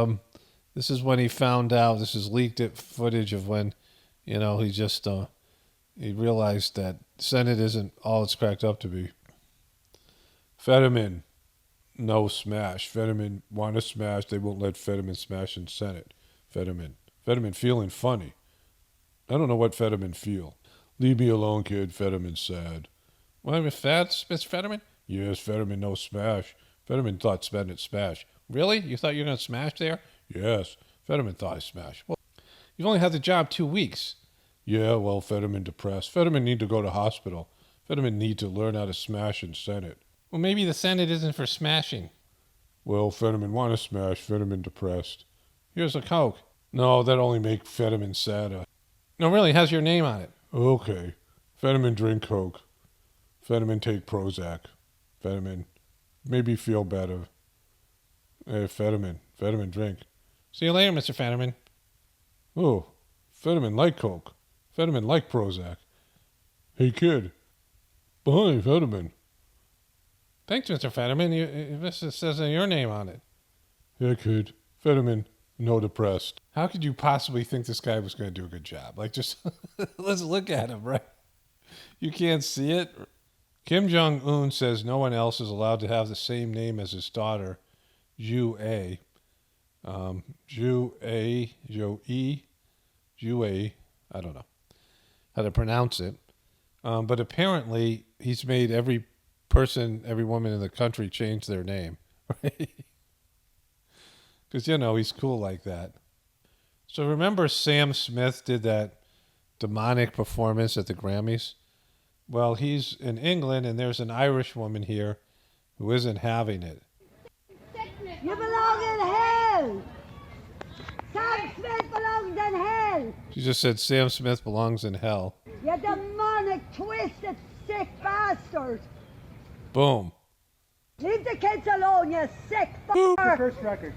This is when he found out. This is leaked footage of when, he just... he realized that Senate isn't all it's cracked up to be. Fetterman, no smash. Fetterman want to smash. They won't let Fetterman smash in Senate. Fetterman feeling funny. I don't know what Fetterman feel. Leave me alone, kid. Fetterman's sad. What, Mr. Fetterman? Yes, Fetterman no smash. Fetterman thought Senate smash. Really? You thought you were going to smash there? Yes. Fetterman thought I smashed. Well, you've only had the job 2 weeks. Yeah, well, Fetterman depressed. Fetterman need to go to hospital. Fetterman need to learn how to smash in Senate. Well, maybe the Senate isn't for smashing. Well, Fetterman want to smash. Fetterman depressed. Here's a Coke. No, that only make Fetterman sadder. No, really, it has your name on it. Okay. Fetterman drink Coke. Fetterman take Prozac. Fetterman maybe feel better. Hey, Fetterman drink. See you later, Mr. Fetterman. Oh, Fetterman like Coke. Fetterman like Prozac. Hey, kid. Hi, Fetterman. Thanks, Mr. Fetterman. This says your name on it. Yeah, kid. Fetterman, no depressed. How could you possibly think this guy was going to do a good job? Just let's look at him, right? You can't see it. Kim Jong-un says no one else is allowed to have the same name as his daughter, Ju-A. Ju-A, Jo-E, Ju-A. I don't know how to pronounce it. But apparently he's made every woman in the country change their name, right? Because, he's cool like that. So remember Sam Smith did that demonic performance at the Grammys? Well, he's in England, and there's an Irish woman here who isn't having it. You belong in hell! Sam Smith belongs in hell! She just said Sam Smith belongs in hell. You demonic, twisted, sick bastard! Boom. Leave the kids alone, you sick fucker! First record.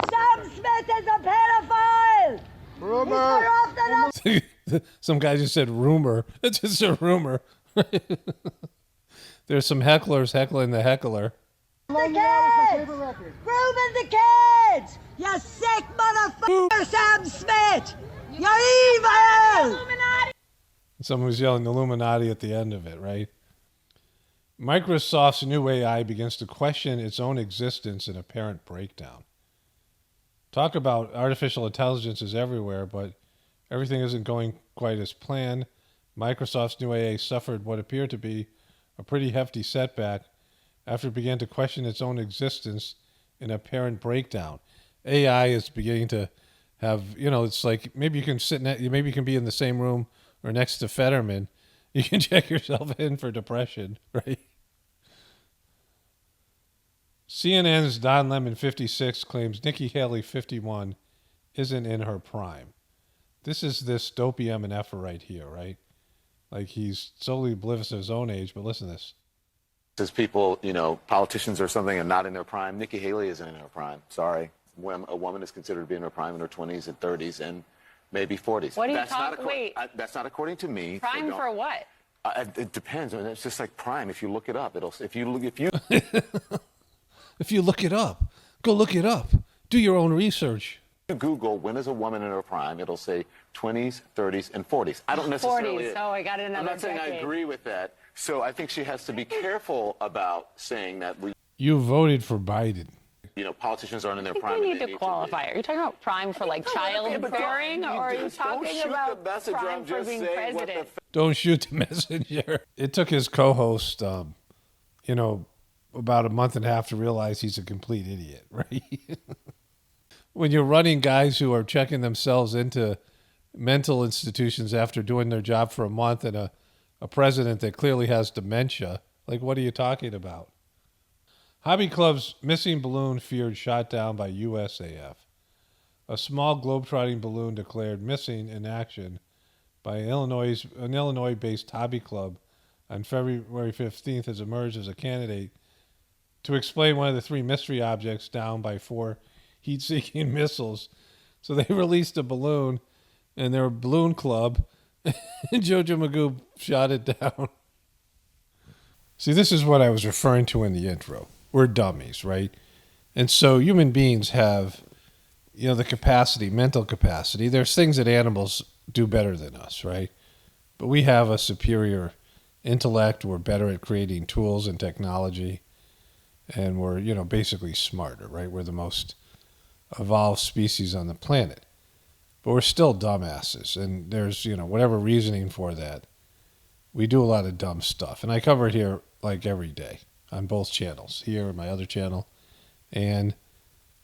Sam Smith is a pedophile! Rumor! Some guy just said rumor. It's just a rumor. There's some hecklers heckling the heckler. The kids! Grooming the kids! You sick motherfucker, Sam Smith! You're evil! Someone was yelling Illuminati at the end of it, right? Microsoft's new AI begins to question its own existence in apparent breakdown. Talk about artificial intelligence is everywhere, but everything isn't going quite as planned. Microsoft's new AI suffered what appeared to be a pretty hefty setback after it began to question its own existence in apparent breakdown. AI is beginning to have, it's like maybe you can maybe you can be in the same room or next to Fetterman. You can check yourself in for depression, right? CNN's Don Lemon, 56, claims Nikki Haley, 51, isn't in her prime. This is this dopey MNFer right here, right? Like he's solely oblivious of his own age, but listen to this. As people, politicians or something are not in their prime. Nikki Haley isn't in her prime. Sorry. When a woman is considered to be in her prime in her 20s and 30s and maybe 40s. What are you talking? Wait. That's not according to me. Prime for what? It depends. I mean, it's just like prime. If you look it up, if you If you look it up, go look it up. Do your own research. Google when is a woman in her prime, it'll say 20s, 30s, and 40s. I don't necessarily. 40s. Oh, I got another I'm not saying decade. I agree with that. So I think she has to be careful about saying that You voted for Biden. Politicians aren't in their I prime. think we and need they to qualify. Are you talking about prime for like childbearing, or are you talking about prime for being president? Don't shoot the messenger. It took his co-host, about a month and a half to realize he's a complete idiot, right? When you're running guys who are checking themselves into mental institutions after doing their job for a month and a president that clearly has dementia, like, what are you talking about? Hobby Club's missing balloon feared shot down by USAF. A small globetrotting balloon declared missing in action by an Illinois-based hobby club on February 15th has emerged as a candidate to explain one of the three mystery objects down by 4 heat-seeking missiles. So they released a balloon, and their balloon club, and Jojo Magoo shot it down. See, this is what I was referring to in the intro. We're dummies, right? And so human beings have, the capacity, mental capacity. There's things that animals do better than us, right? But we have a superior intellect. We're better at creating tools and technology. And we're, basically smarter, right? We're the most evolved species on the planet. But we're still dumbasses. And there's, whatever reasoning for that. We do a lot of dumb stuff. And I cover it here like every day on both channels, here and my other channel. And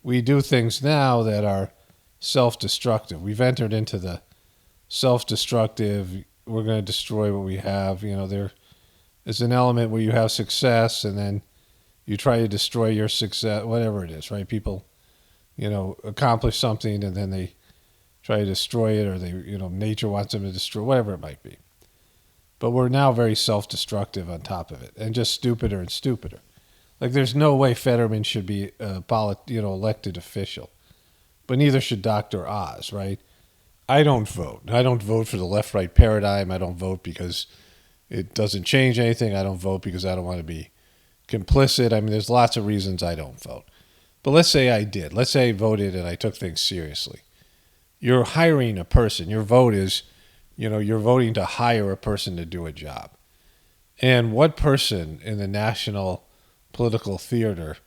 we do things now that are self-destructive. We've entered into the self-destructive, we're going to destroy what we have. There is an element where you have success and then you try to destroy your success, whatever it is, right? People, accomplish something and then they try to destroy it, or they, nature wants them to destroy, whatever it might be. But we're now very self-destructive on top of it, and just stupider and stupider. Like, there's no way Fetterman should be a elected official, but neither should Dr. Oz, right? I don't vote. I don't vote for the left-right paradigm. I don't vote because it doesn't change anything. I don't vote because I don't want to be complicit. I mean, there's lots of reasons I don't vote. But let's say I did. Let's say I voted and I took things seriously. You're hiring a person. Your vote is, you're voting to hire a person to do a job. And what person in the national political theater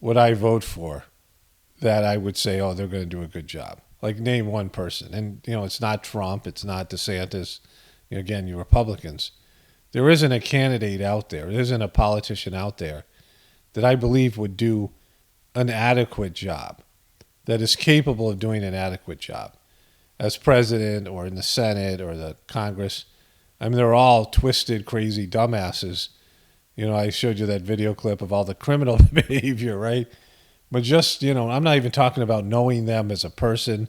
would I vote for that I would say, oh, they're going to do a good job? Like, name one person. And, it's not Trump. It's not DeSantis. Again, you Republicans. There isn't a candidate out there. There isn't a politician out there that I believe would do an adequate job, that is capable of doing an adequate job as president or in the Senate or the Congress. I mean, they're all twisted, crazy dumbasses. I showed you that video clip of all the criminal behavior, right? But just, I'm not even talking about knowing them as a person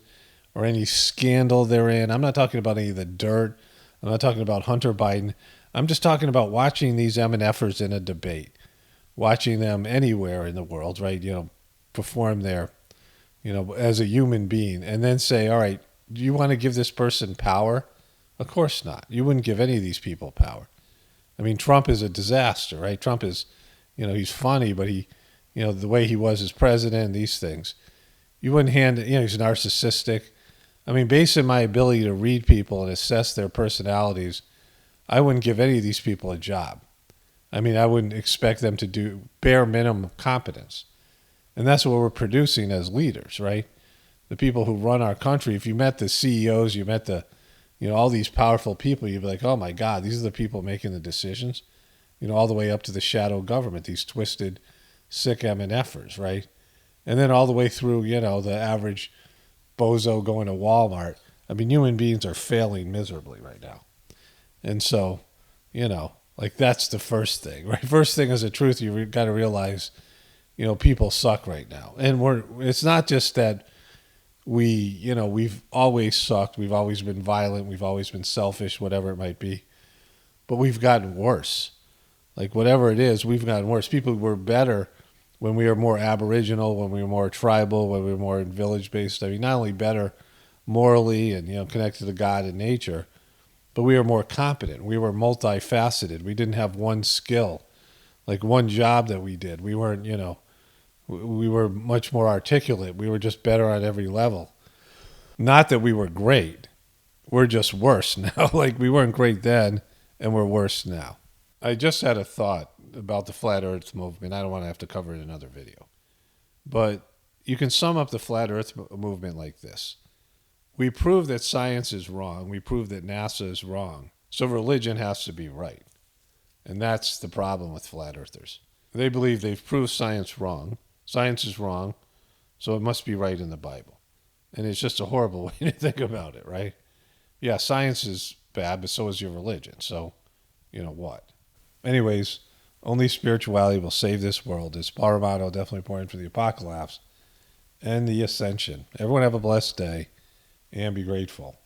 or any scandal they're in. I'm not talking about any of the dirt. I'm not talking about Hunter Biden. I'm just talking about watching these MNFers in a debate, watching them anywhere in the world, right? Perform their, as a human being, and then say, all right, do you want to give this person power? Of course not. You wouldn't give any of these people power. I mean, Trump is a disaster, right? Trump is, he's funny, but the way he was as president, these things, you wouldn't hand it, he's narcissistic. I mean, based on my ability to read people and assess their personalities, I wouldn't give any of these people a job. I mean, I wouldn't expect them to do bare minimum competence. And that's what we're producing as leaders, right? The people who run our country. If you met the CEOs, you met all these powerful people, you'd be like, oh my God, these are the people making the decisions, all the way up to the shadow government, these twisted, sick MNFers, right? And then all the way through, the average bozo going to Walmart. I mean, human beings are failing miserably right now. And so, that's the first thing, right? First thing is the truth. You got to realize, people suck right now. And it's not just that we've always sucked. We've always been violent. We've always been selfish, whatever it might be. But we've gotten worse. Like whatever it is, we've gotten worse. People were better when we were more aboriginal, when we were more tribal, when we were more village-based. I mean, not only better morally and, connected to God and nature, but we were more competent. We were multifaceted. We didn't have one skill, like one job that we did. We weren't, we were much more articulate. We were just better on every level. Not that we were great. We're just worse now. Like we weren't great then, and we're worse now. I just had a thought about the Flat Earth movement. I don't want to have to cover it in another video. But you can sum up the Flat Earth movement like this. We prove that science is wrong. We prove that NASA is wrong. So religion has to be right. And that's the problem with flat earthers. They believe they've proved science wrong. Science is wrong, so it must be right in the Bible. And it's just a horrible way to think about it, right? Yeah, science is bad, but so is your religion. So, what? Anyways, only spirituality will save this world. It's Paramount, definitely important for the apocalypse and the ascension. Everyone have a blessed day and be grateful.